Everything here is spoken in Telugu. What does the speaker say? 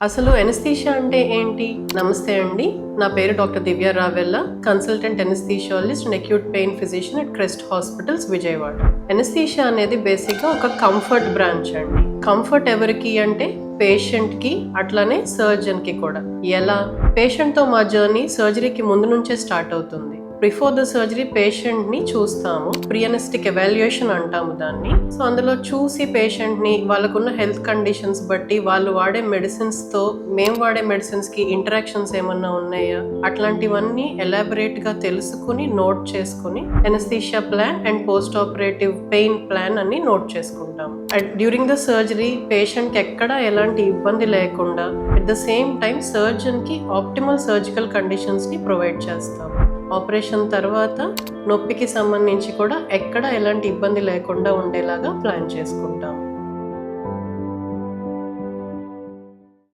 అసలు ఎనస్థీషియా అంటే ఏంటి? నమస్తే అండి. నా పేరు doctor Divya Ravella, consultant anaesthesiologist and acute pain physician at Crest hospitals Vijayawada. Anaesthesia అనేది బేసిక్గా ఒక కంఫర్ట్ బ్రాంచ్ అండి. కంఫర్ట్ ఎవరికి అంటే పేషెంట్కి, అట్లానే సర్జన్కి కూడా. ఎలా? పేషెంట్తో మా జర్నీ సర్జరీకి ముందు నుంచే స్టార్ట్ అవుతుంది. బిఫోర్ ద సర్జరీ పేషెంట్ని చూస్తాము, ప్రీ అనెస్థెటిక్ ఎవాల్యుయేషన్ అంటాము దాన్ని. సో అందులో చూసి పేషెంట్ని వాళ్ళకున్న హెల్త్ కండిషన్స్ బట్టి వాళ్ళు వాడే మెడిసిన్స్తో మేము వాడే మెడిసిన్స్కి ఇంటరాక్షన్స్ ఏమన్నా ఉన్నాయా అట్లాంటివన్నీ ఎలాబొరేట్గా తెలుసుకుని నోట్ చేసుకుని anaesthesia plan and post operative pain plan అన్ని నోట్ చేసుకుంటాం. అండ్ డ్యూరింగ్ ద సర్జరీ పేషెంట్కి ఎక్కడ ఎలాంటి ఇబ్బంది లేకుండా అట్ ద సేమ్ టైం సర్జన్కి ఆప్టిమల్ సర్జికల్ కండిషన్స్ని ప్రొవైడ్ చేస్తాం. ఆపరేషన్ తర్వాత నొప్పికి సంబంధించి కూడా ఎక్కడ ఎలాంటి ఇబ్బంది లేకుండా ఉండేలాగా ప్లాన్ చేసుకుంటాం.